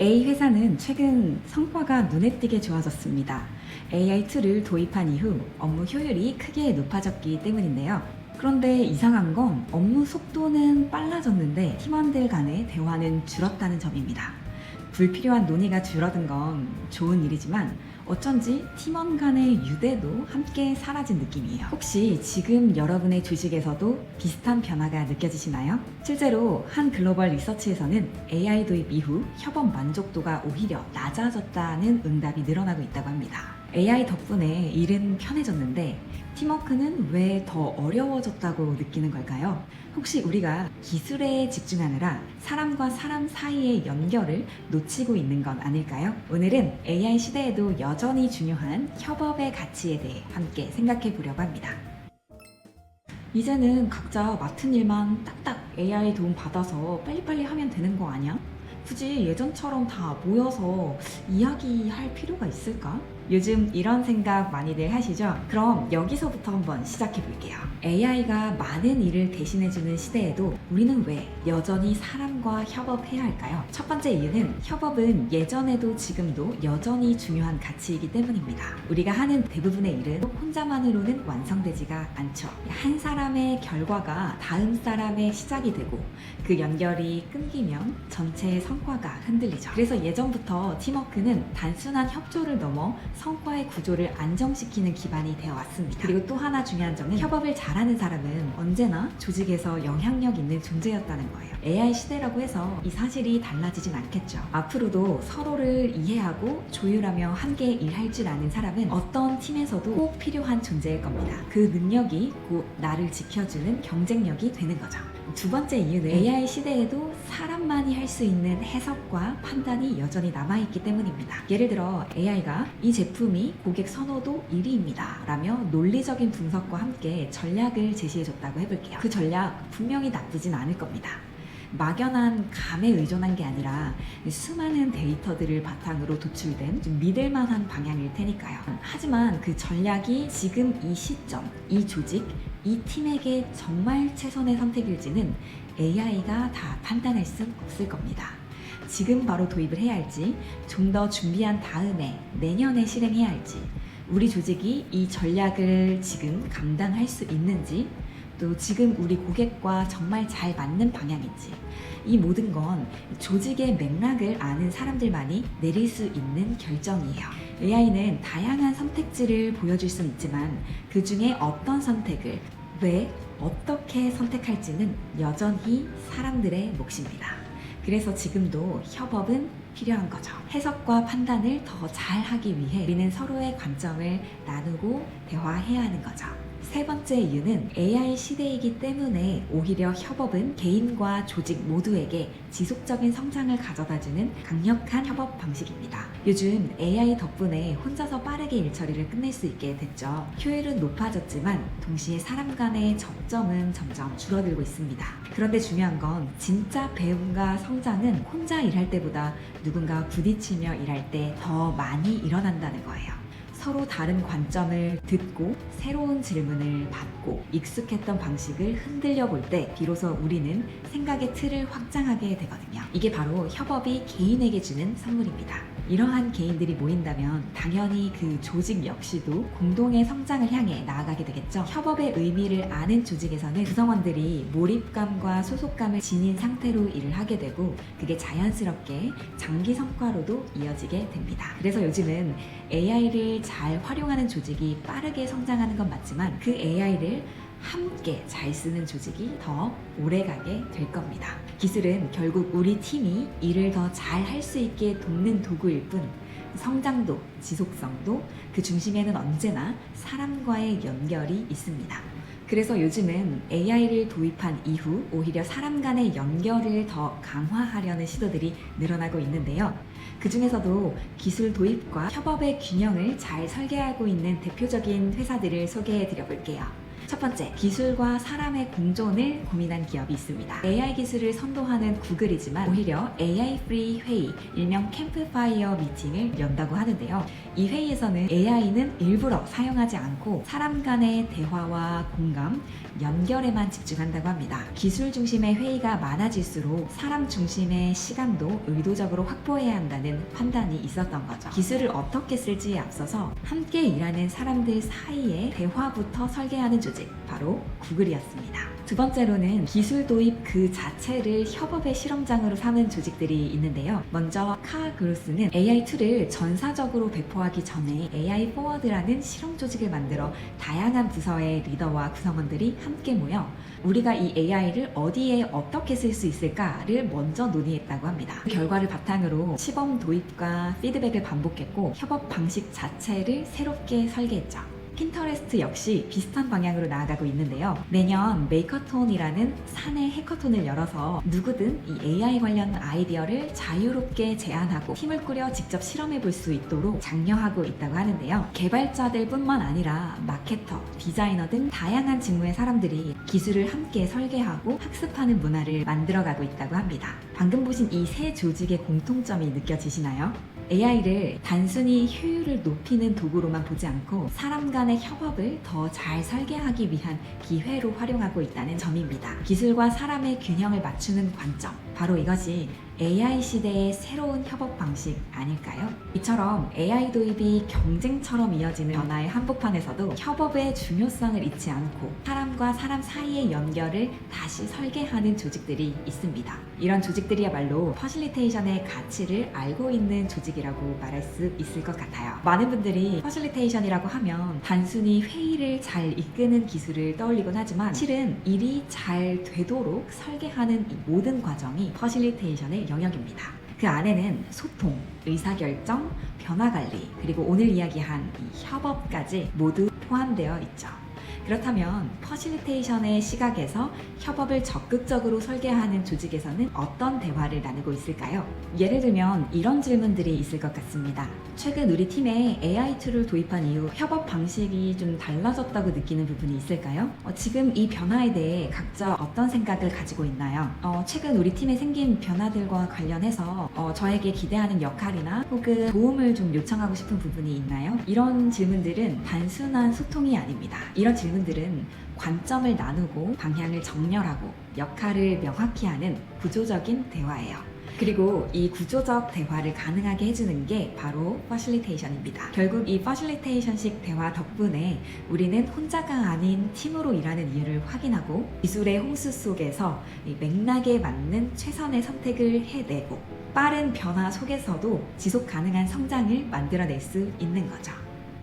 A 회사는 최근 성과가 눈에 띄게 좋아졌습니다. AI 툴을 도입한 이후 업무 효율이 크게 높아졌기 때문인데요. 그런데 이상한 건 업무 속도는 빨라졌는데 팀원들 간의 대화는 줄었다는 점입니다. 불필요한 논의가 줄어든 건 좋은 일이지만 어쩐지 팀원 간의 유대도 함께 사라진 느낌이에요. 혹시 지금 여러분의 조직에서도 비슷한 변화가 느껴지시나요? 실제로 한 글로벌 리서치에서는 AI 도입 이후 협업 만족도가 오히려 낮아졌다는 응답이 늘어나고 있다고 합니다. AI 덕분에 일은 편해졌는데 팀워크는 왜 더 어려워졌다고 느끼는 걸까요? 혹시 우리가 기술에 집중하느라 사람과 사람 사이의 연결을 놓치고 있는 건 아닐까요? 오늘은 AI 시대에도 여전히 중요한 협업의 가치에 대해 함께 생각해 보려고 합니다. 이제는 각자 맡은 일만 딱딱 AI 도움 받아서 빨리빨리 하면 되는 거 아니야? 굳이 예전처럼 다 모여서 이야기할 필요가 있을까? 요즘 이런 생각 많이들 하시죠? 그럼 여기서부터 한번 시작해 볼게요. AI가 많은 일을 대신해주는 시대에도 우리는 왜 여전히 사람과 협업해야 할까요? 첫 번째 이유는 협업은 예전에도 지금도 여전히 중요한 가치이기 때문입니다. 우리가 하는 대부분의 일은 혼자만으로는 완성되지가 않죠. 한 사람의 결과가 다음 사람의 시작이 되고 그 연결이 끊기면 전체의 성과가 흔들리죠. 그래서 예전부터 팀워크는 단순한 협조를 넘어 성과의 구조를 안정시키는 기반이 되어 왔습니다. 그리고 또 하나 중요한 점은 협업을 잘하는 사람은 언제나 조직에서 영향력 있는 존재였다는 거예요. AI 시대라고 해서 이 사실이 달라지진 않겠죠. 앞으로도 서로를 이해하고 조율하며 함께 일할 줄 아는 사람은 어떤 팀에서도 꼭 필요한 존재일 겁니다. 그 능력이 곧 나를 지켜주는 경쟁력이 되는 거죠. 두 번째 이유는 AI 시대에도 사람만이 할 수 있는 해석과 판단이 여전히 남아있기 때문입니다. 예를 들어 AI가 이 제품이 고객 선호도 1위입니다 라며 논리적인 분석과 함께 전략을 제시해줬다고 해볼게요. 그 전략 분명히 나쁘진 않을 겁니다. 막연한 감에 의존한 게 아니라 수많은 데이터들을 바탕으로 도출된 좀 믿을만한 방향일 테니까요. 하지만 그 전략이 지금 이 시점, 이 조직, 이 팀에게 정말 최선의 선택일지는 AI가 다 판단할 수 없을 겁니다. 지금 바로 도입을 해야 할지, 좀 더 준비한 다음에 내년에 실행해야 할지, 우리 조직이 이 전략을 지금 감당할 수 있는지, 또 지금 우리 고객과 정말 잘 맞는 방향인지, 이 모든 건 조직의 맥락을 아는 사람들만이 내릴 수 있는 결정이에요. AI는 다양한 선택지를 보여줄 수는 있지만 그 중에 어떤 선택을 왜 어떻게 선택할지는 여전히 사람들의 몫입니다. 그래서 지금도 협업은 필요한 거죠. 해석과 판단을 더 잘하기 위해 우리는 서로의 관점을 나누고 대화해야 하는 거죠. 세 번째 이유는 AI 시대이기 때문에 오히려 협업은 개인과 조직 모두에게 지속적인 성장을 가져다주는 강력한 협업 방식입니다. 요즘 AI 덕분에 혼자서 빠르게 일 처리를 끝낼 수 있게 됐죠. 효율은 높아졌지만 동시에 사람 간의 접점은 점점 줄어들고 있습니다. 그런데 중요한 건 진짜 배움과 성장은 혼자 일할 때보다 누군가 부딪히며 일할 때 더 많이 일어난다는 거예요. 서로 다른 관점을 듣고 새로운 질문을 받고 익숙했던 방식을 흔들려 볼 때 비로소 우리는 생각의 틀을 확장하게 되거든요. 이게 바로 협업이 개인에게 주는 선물입니다. 이러한 개인들이 모인다면 당연히 그 조직 역시도 공동의 성장을 향해 나아가게 되겠죠. 협업의 의미를 아는 조직에서는 구성원들이 몰입감과 소속감을 지닌 상태로 일을 하게 되고 그게 자연스럽게 장기 성과로도 이어지게 됩니다. 그래서 요즘은 AI를 잘 활용하는 조직이 빠르게 성장하는 건 맞지만 그 AI를 함께 잘 쓰는 조직이 더 오래가게 될 겁니다. 기술은 결국 우리 팀이 일을 더 잘 할 수 있게 돕는 도구일 뿐 성장도 지속성도 그 중심에는 언제나 사람과의 연결이 있습니다. 그래서 요즘은 AI를 도입한 이후 오히려 사람 간의 연결을 더 강화하려는 시도들이 늘어나고 있는데요. 그 중에서도 기술 도입과 협업의 균형을 잘 설계하고 있는 대표적인 회사들을 소개해 드려 볼게요. 첫 번째, 기술과 사람의 공존을 고민한 기업이 있습니다. AI 기술을 선도하는 구글이지만 오히려 AI 프리 회의, 일명 캠프파이어 미팅을 연다고 하는데요. 이 회의에서는 AI는 일부러 사용하지 않고 사람 간의 대화와 공감, 연결에만 집중한다고 합니다. 기술 중심의 회의가 많아질수록 사람 중심의 시간도 의도적으로 확보해야 한다는 판단이 있었던 거죠. 기술을 어떻게 쓸지에 앞서서 함께 일하는 사람들 사이에 대화부터 설계하는 조직, 바로 구글이었습니다. 두 번째로는 기술 도입 그 자체를 협업의 실험장으로 삼은 조직들이 있는데요. 먼저 카그로스는 AI 툴을 전사적으로 배포하기 전에 AI 포워드라는 실험 조직을 만들어 다양한 부서의 리더와 구성원들이 함께 모여 우리가 이 AI를 어디에 어떻게 쓸 수 있을까를 먼저 논의했다고 합니다. 그 결과를 바탕으로 시범 도입과 피드백을 반복했고 협업 방식 자체를 새롭게 설계했죠. 핀터레스트 역시 비슷한 방향으로 나아가고 있는데요. 매년 메이커톤이라는 사내 해커톤을 열어서 누구든 이 AI 관련 아이디어를 자유롭게 제안하고 팀을 꾸려 직접 실험해 볼 수 있도록 장려하고 있다고 하는데요. 개발자들 뿐만 아니라 마케터, 디자이너 등 다양한 직무의 사람들이 기술을 함께 설계하고 학습하는 문화를 만들어가고 있다고 합니다. 방금 보신 이 세 조직의 공통점이 느껴지시나요? AI를 단순히 효율을 높이는 도구로만 보지 않고 사람 간의 협업을 더 잘 설계하기 위한 기회로 활용하고 있다는 점입니다. 기술과 사람의 균형을 맞추는 관점, 바로 이것이 AI 시대의 새로운 협업 방식 아닐까요? 이처럼 AI 도입이 경쟁처럼 이어지는 변화의 한복판에서도 협업의 중요성을 잊지 않고 사람과 사람 사이의 연결을 다시 설계하는 조직들이 있습니다. 이런 조직들이야말로 퍼실리테이션의 가치를 알고 있는 조직이라고 말할 수 있을 것 같아요. 많은 분들이 퍼실리테이션이라고 하면 단순히 회의를 잘 이끄는 기술을 떠올리곤 하지만 실은 일이 잘 되도록 설계하는 이 모든 과정이 퍼실리테이션의 영역입니다. 그 안에는 소통, 의사결정, 변화관리, 그리고 오늘 이야기한 이 협업까지 모두 포함되어 있죠. 그렇다면 퍼실리테이션의 시각에서 협업을 적극적으로 설계하는 조직에서는 어떤 대화를 나누고 있을까요? 예를 들면 이런 질문들이 있을 것 같습니다. 최근 우리 팀에 AI 툴을 도입한 이후 협업 방식이 좀 달라졌다고 느끼는 부분이 있을까요? 지금 이 변화에 대해 각자 어떤 생각을 가지고 있나요? 최근 우리 팀에 생긴 변화들과 관련해서 저에게 기대하는 역할이나 혹은 도움을 좀 요청하고 싶은 부분이 있나요? 이런 질문들은 단순한 소통이 아닙니다. 이런 질문들은 관점을 나누고 방향을 정렬하고 역할을 명확히 하는 구조적인 대화예요. 그리고 이 구조적 대화를 가능하게 해주는 게 바로 퍼실리테이션입니다. 결국 이 퍼실리테이션식 대화 덕분에 우리는 혼자가 아닌 팀으로 일하는 이유를 확인하고 기술의 홍수 속에서 이 맥락에 맞는 최선의 선택을 해내고 빠른 변화 속에서도 지속 가능한 성장을 만들어낼 수 있는 거죠.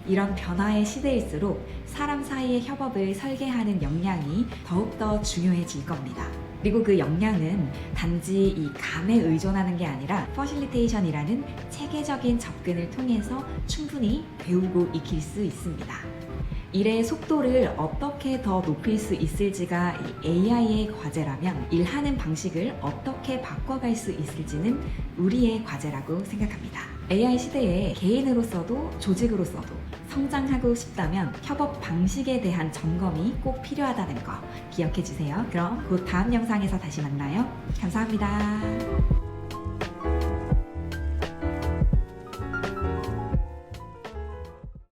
이런 변화의 시대일수록 사람 사이의 협업을 설계하는 역량이 더욱더 중요해질 겁니다. 그리고 그 역량은 단지 이 감에 의존하는 게 아니라 퍼실리테이션이라는 체계적인 접근을 통해서 충분히 배우고 익힐 수 있습니다. 일의 속도를 어떻게 더 높일 수 있을지가 AI의 과제라면 일하는 방식을 어떻게 바꿔갈 수 있을지는 우리의 과제라고 생각합니다. AI 시대에 개인으로서도 조직으로서도 성장하고 싶다면 협업 방식에 대한 점검이 꼭 필요하다는 거 기억해 주세요. 그럼 곧 다음 영상에서 다시 만나요. 감사합니다.